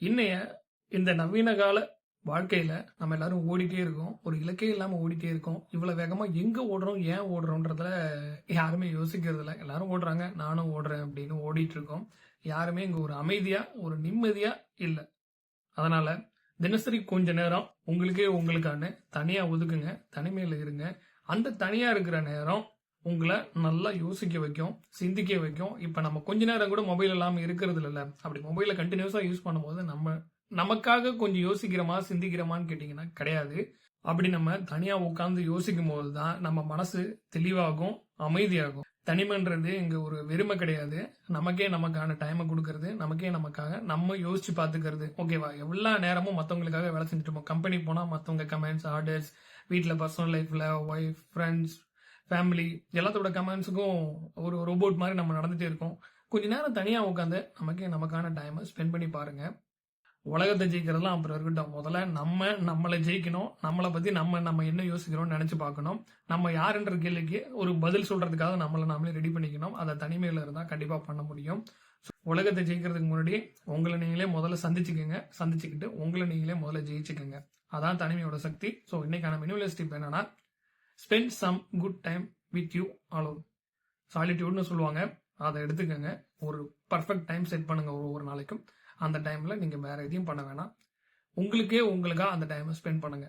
இன்னைய இந்த நவீன கால வாழ்க்கையில நம்ம எல்லாரும் ஓடிட்டே இருக்கோம். ஒரு இலக்கே இல்லாம ஓடிட்டே இருக்கோம். இவ்வளவு வேகமா எங்க ஓடுறோம், ஏன் ஓடுறோம்ன்றதுல யாருமே யோசிக்கிறது இல்ல. எல்லாரும் ஓடுறாங்க, நானும் ஓடுறேன் அப்படின்னு ஓடிட்டு இருக்கோம். யாருமே இங்க ஒரு அமைதியா, ஒரு நிம்மதியா இல்ல. அதனால தினசரி கொஞ்ச நேரம் உங்களுக்கான தனியா ஒதுக்குங்க. தனிமையில இருங்க. அந்த தனியா இருக்கிற நேரம் உங்களை நல்லா யோசிக்க வைக்கும், சிந்திக்க வைக்கும். இப்ப நம்ம கொஞ்ச நேரம் கூட மொபைல் இல்லாம இருக்கிறது இல்ல. அப்படி மொபைலை கண்டினியூஸா யூஸ் பண்ணும்போது நமக்காக கொஞ்சம் யோசிக்கிறோமா, சிந்திக்கிறோமான்னு கேட்டீங்கன்னா கிடையாது. அப்படி நம்ம தனியா உட்கார்ந்து யோசிக்கும் போதுதான் நம்ம மனசு தெளிவாகும், அமைதியாகும். தனிமைன்றது இங்க ஒரு வெறுமை கிடையாது. நமக்கான டைமை கொடுக்கறது, நமக்காக நம்ம யோசிச்சு பாத்துக்கிறது. ஓகேவா? எல்லா நேரமும் மத்தவங்களுக்காக வேலை செஞ்சுட்டு இருப்போம். கம்பெனி போனா மத்தவங்க கமெண்ட்ஸ், ஆர்டர்ஸ், வீட்டுல பர்சனல் லைஃப்ல ஒய்ஃப், ஃப்ரெண்ட்ஸ், ஃபேமிலி எல்லாத்தோட கமெண்ட்ஸுக்கும் ஒரு ரோபோட் மாதிரி நம்ம நடந்துட்டே இருக்கோம். கொஞ்ச நேரம் தனியா உட்காந்து நமக்கான டைமை ஸ்பெண்ட் பண்ணி பாருங்க. உலகத்தை ஜெயிக்கிறதுலாம் அப்புறம் இருக்கட்டும். முதல்ல நம்மளை ஜெயிக்கணும். நம்மளை பத்தி நம்ம என்ன யோசிக்கிறோம்னு நினைச்சு பார்க்கணும். நம்ம யாருன்ற கேள்விக்கு ஒரு பதில் சொல்றதுக்காக நாமளே ரெடி பண்ணிக்கணும். அதை தனிமையில இருந்தா கண்டிப்பா பண்ண முடியும். உலகத்தை ஜெயிக்கிறதுக்கு முன்னாடி உங்களை நீங்களே முதல்ல சந்திச்சுக்கிட்டு உங்களை நீங்களே முதல்ல ஜெயிச்சுக்கோங்க. அதான் தனிமையோட சக்தி. ஸோ இன்னைக்கான மினிமலிஸ்ட் டிப் என்னன்னா, spend some good time with you alone. சாலிட்யூட்னு சொல்லுவாங்க. அதை எடுத்துக்கங்க. ஒரு பர்ஃபெக்ட் டைம் செட் பண்ணுங்க ஒவ்வொரு நாளைக்கும். அந்த டைம்ல நீங்க வேற எதையும் பண்ண வேணாம். உங்களுக்கா அந்த டைமை ஸ்பெண்ட் பண்ணுங்க.